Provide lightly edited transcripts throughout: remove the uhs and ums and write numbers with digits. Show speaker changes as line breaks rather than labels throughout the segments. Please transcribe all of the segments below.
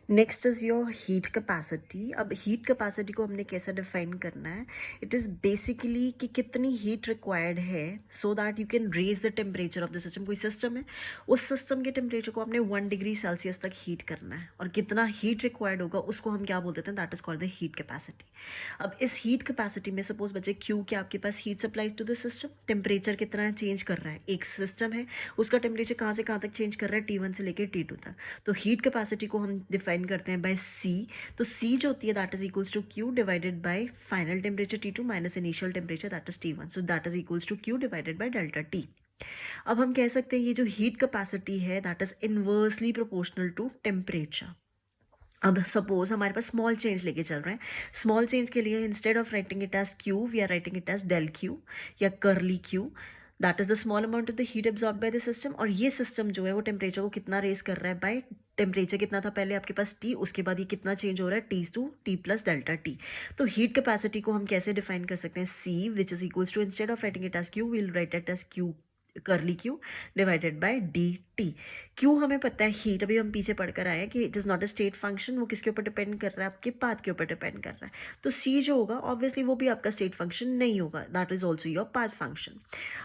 Next is your heat capacity. अब heat capacity को हमने कैसे डिफाइन करना है? इट इज़ बेसिकली कि कितनी हीट रिक्वायर्ड है so that you can raise the temperature of the system. कोई सिस्टम है, उस सिस्टम के टेम्परेचर को आपने 1 डिग्री सेल्सियस तक हीट करना है, और कितना हीट रिक्वायर्ड होगा उसको हम क्या बोल देते हैं? That is called the heat capacity. अब इस हीट कैपेसिटी में सपोज बच्चे क्यू के आपके पास heat supply to the system, temperature कितना चेंज कर रहा है, एक सिस्टम है उसका टेम्परेचर कहाँ से कहाँ तक चेंज कर रहा है, T1 से लेकर T2 तक। तो हीट कैपेसिटी को हम डिफाइन करते हैं बाय C। तो C जो होती है that is equals to Q divided by final temperature T2 minus initial temperature that is T1, so that is equals to Q divided by delta T। अब हम कह सकते हैं ये जो हीट कैपेसिटी है that is inversely proportional to temperature. अब suppose हमारे पास स्मॉल चेंज लेके चल रहे हैं, स्मॉल चेंज के लिए instead of writing it as Q we are writing it as del Q या curly Q. That is the small amount of the heat absorb by the system. और ये system जो है वो टेम्परेचर को कितना रेज कर रहा है बाय टेम्परेचर कितना था पहले आपके पास T, उसके बाद ये कितना चेंज हो रहा है T2 T plus delta T। तो हीट कैपेसिटी को हम कैसे डिफाइन कर सकते हैं? C which is equals to instead of writing it as Q will write it as Q curly Q divided by D T. Q हमें पता है हीट, अभी हम पीछे पढ़कर आए हैं कि it is not a state function, वो किसके ऊपर डिपेंड कर रहा है? आपके पाथ के ऊपर डिपेंड कर रहा है। तो सी जो होगा ऑब्वियसली वो भी आपका स्टेट फंक्शन नहीं होगा, that is also your path function.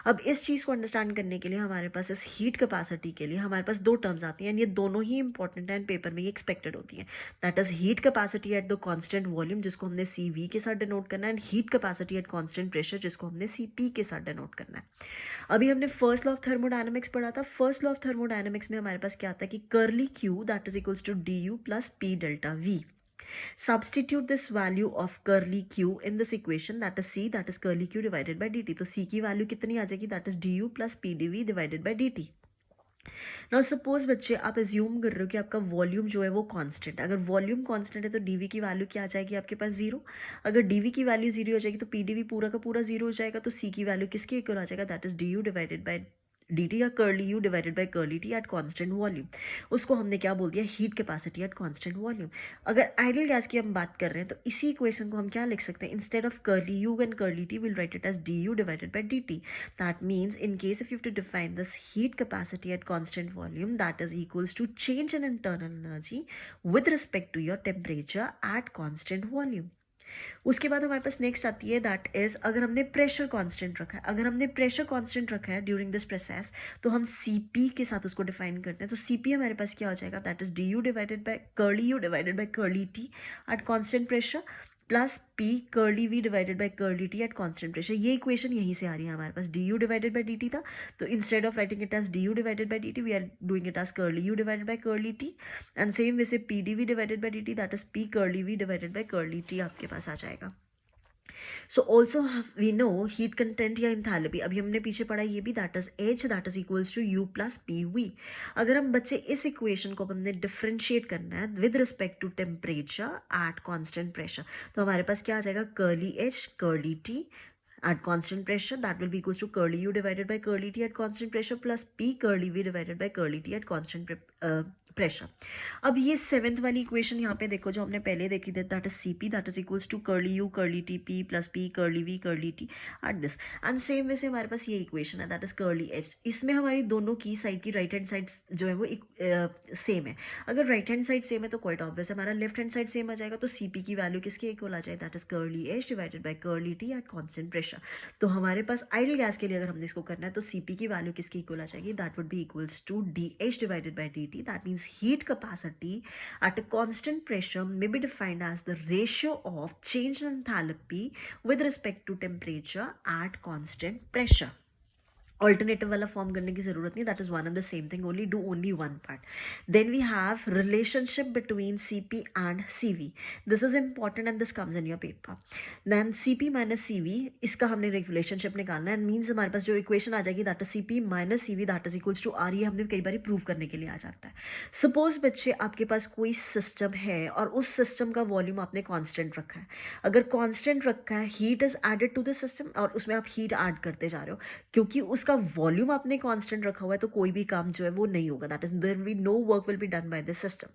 अब इस चीज़ को अंडरस्टैंड करने के लिए हमारे पास इस हीट कैपेसिटी के लिए हमारे पास दो टर्म्स आती हैं, ये दोनों ही इंपॉर्टेंट है, पेपर में ये एक्सपेक्टेड होती है। That is heat capacity at the constant volume जिसको हमने सी वी के साथ डिनोट करना है, and heat capacity eight constant pressure जिसको हमने सी पी के साथ डिनोट करना है। अभी हमने फर्स्ट लॉ ऑफ थर्मोडायनामिक्स पढ़ा था। फर्स्ट लॉ ऑफ थर्मोडायनामिक्स में हमारे पास क्या आता है कि curly Q that is equals to D U plus P delta V. Substitute this value of curly q in this equation, that is c, that is curly q divided by dt। तो c की value कितनी आ जाएगी? that is du plus pdv divided by dt। Now suppose बच्चे आप assume कर रहे हो कि आपका वॉल्यूम जो है वो कांस्टेंट है। अगर वॉल्यूम कांस्टेंट है तो dv की वैल्यू क्या आ जाएगी आपके पास? जीरो। अगर dv की वैल्यू जीरो हो जाएगी तो pdv पूरा का पूरा जीरो हो जाएगा। तो c की वैल्यू किसके इक्वल आ जाएगा? That is du divided by dt या curly u divided by curly t at constant volume. उसको हमने क्या बोल दिया? Heat capacity at constant volume. अगर आइडियल गैस की हम बात कर रहे हैं तो इसी इक्वेशन को हम क्या लिख सकते हैं? Instead of curly u and curly t will write it as du divided by dt। That means in case if you have to define this heat capacity at constant volume, that is equals to change in internal energy with respect to your temperature at constant volume। उसके बाद हमारे पास next आती है that is अगर हमने pressure constant रखा है, अगर हमने प्रेशर कांस्टेंट रखा है ड्यूरिंग दिस प्रोसेस तो हम Cp के साथ उसको डिफाइन करते हैं। तो Cp हमारे पास क्या हो जाएगा? That is du divided by curly u divided by curly t at constant pressure plus P curly v divided by curly t at constant pressure. ये इक्वेशन यहीं से आ रही है हमारे पास। du डिवाइडेड बाय dt था, तो instead of writing it as du divided by dt we are doing it as curly u divided by curly t, and same way से pdv divided by dt that is P curly v divided by curly t आपके पास आ जाएगा। So also we know heat content या enthalpy, अभी हमने पीछे पढ़ा ये भी, that is H that is equals to U plus P V. अगर हम बच्चे इस इक्वेशन को हमने डिफ्रेंशिएट करना है with respect to temperature at constant pressure, तो हमारे पास क्या आ जाएगा? Curly H curly T at constant pressure that will be equals to curly u divided by curly t at constant pressure plus p curly v divided by curly t at constant pressure. अब ये seventh वाली equation यहाँ पे देखो जो हमने पहले देखी थी, that is Cp that is equals to curly U curly T P plus P curly V curly T at this, and same way से हमारे पास ये इक्वेशन है दैट इज कर्ली एच। इसमें हमारी दोनों की साइड की राइट हैंड साइड जो है वो सेम है। अगर राइट हैंड साइड सेम है तो क्वाइट ऑब्वियस है हमारा लेफ्ट हैंड साइड सेम आ जाएगा। तो Cp की वैल्यू किसके इक्वल आ जाए? That is curly H divided by curly T eight constant pressure. तो हमारे पास आइडियल गैस के लिए अगर हमने इसको करना है तो Cp की वैल्यू किसकी इक्वल आ जाएगी? That would be equals to dH divided by dt। That means heat capacity at a constant pressure may be defined as the ratio of change in enthalpy with respect to temperature at constant pressure। Alternative वाला form करने की जरूरत नहीं, that is one and the same thing, only do only one part. Then we have relationship between Cp and Cv। This is important and this comes in your paper. Then Cp minus Cv, इसका हमने relationship निकालना है, means हमारे पास जो equation आ जाएगी that is Cp minus Cv that is equals to R। ये हमने कई बार प्रूव करने के लिए आ जाता है। सपोज बच्चे आपके पास कोई सिस्टम है और उस सिस्टम का वॉल्यूम आपने कॉन्स्टेंट रखा है। अगर कॉन्स्टेंट रखा है, heat is added to the system और उसमें आप हीट ऐड करते जा रहे हो, क्योंकि उसका वॉल्यूम आपने कांस्टेंट रखा हुआ है तो कोई भी काम जो है वो नहीं होगा, that is there will be no work will be done by the system.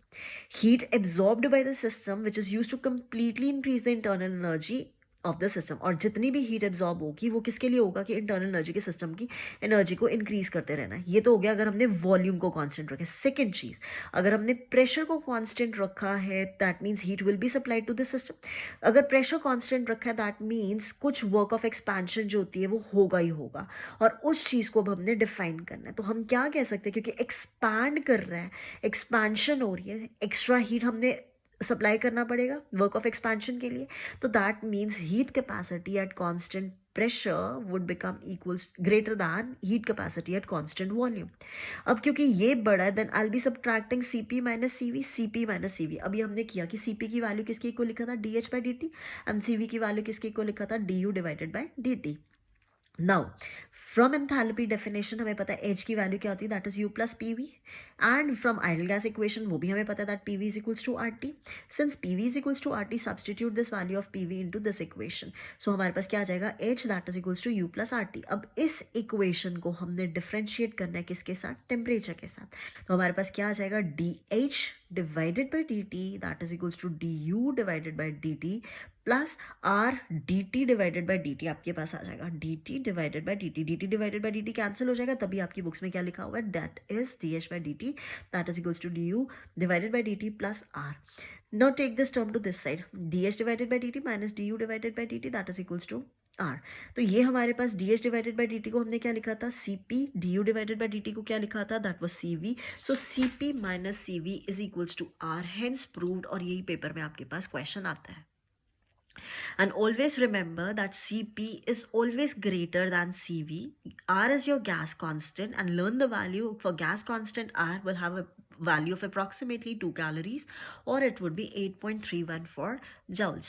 Heat absorbed by the system which is used to completely increase the internal energy of the system, और जितनी भी हीट एब्जॉर्ब होगी वो किसके लिए होगा कि internal energy के सिस्टम की एनर्जी को इंक्रीज करते रहना है। ये तो हो गया अगर हमने वॉल्यूम को कांस्टेंट रखा है। सेकंड चीज, अगर हमने प्रेशर को कांस्टेंट रखा है that means heat will be supplied to the system. अगर प्रेशर कांस्टेंट रखा है दैट मींस कुछ वर्क ऑफ एक्सपेंशन जो होती है वो होगा ही होगा, और उस चीज को अब हमने डिफाइन करना है। तो हम क्या कह सकते हैं, क्योंकि एक्सपैंड कर रहा है, एक्सपेंशन हो रही है, एक्स्ट्रा हीट हमने सप्लाई करना पड़ेगा वर्क ऑफ एक्सपेंशन के लिए, तो that means heat capacity at constant pressure would become equals greater than heat capacity at constant volume. अब क्योंकि ये बड़ा है then I'll be subtracting Cp minus Cv, Cp minus Cv। अभी हमने किया कि Cp की वैल्यू किसके इक्वल लिखा था, dH by dt, and Cv की वैल्यू किसके इक्वल लिखा था, du divided by dt। Now from enthalpy definition हमें पता है H की वैल्यू क्या होती है, that is U plus PV, and from ideal gas equation वो भी हमें पता है that PV is equals to RT। Since PV is equals to RT, substitute this value of PV into this equation, so हमारे पास क्या आ जाएगा, H that is equals to U plus RT। अब इस इक्वेशन को हमने डिफरेंशिएट करना है किसके साथ, टेम्परेचर के साथ, तो हमारे पास क्या आ जाएगा, DH divided by dt that is equals to du divided by dt plus R dt divided by dt आपके पास आ जाएगा, dt divided by dt, dt divided by dt cancel हो जाएगा, तभी आपकी बुक्स में क्या लिखा हुआ है, that is dH by dt that is equals to du divided by dt plus R। Now take this term to this side, dH divided by dt minus du divided by dt that is equals to R। तो ये हमारे पास dH divided by dt को हमने क्या लिखा था, Cp, du divided by dt को क्या लिखा था, that was Cv। So Cp minus Cv is equals to R, hence proved, और यही पेपर में आपके पास क्वेश्चन आता है। And always remember that Cp is always greater than Cv. R is your gas constant, and learn the value for gas constant R will have a value of approximately 2 calories, or it would be 8.314 joules.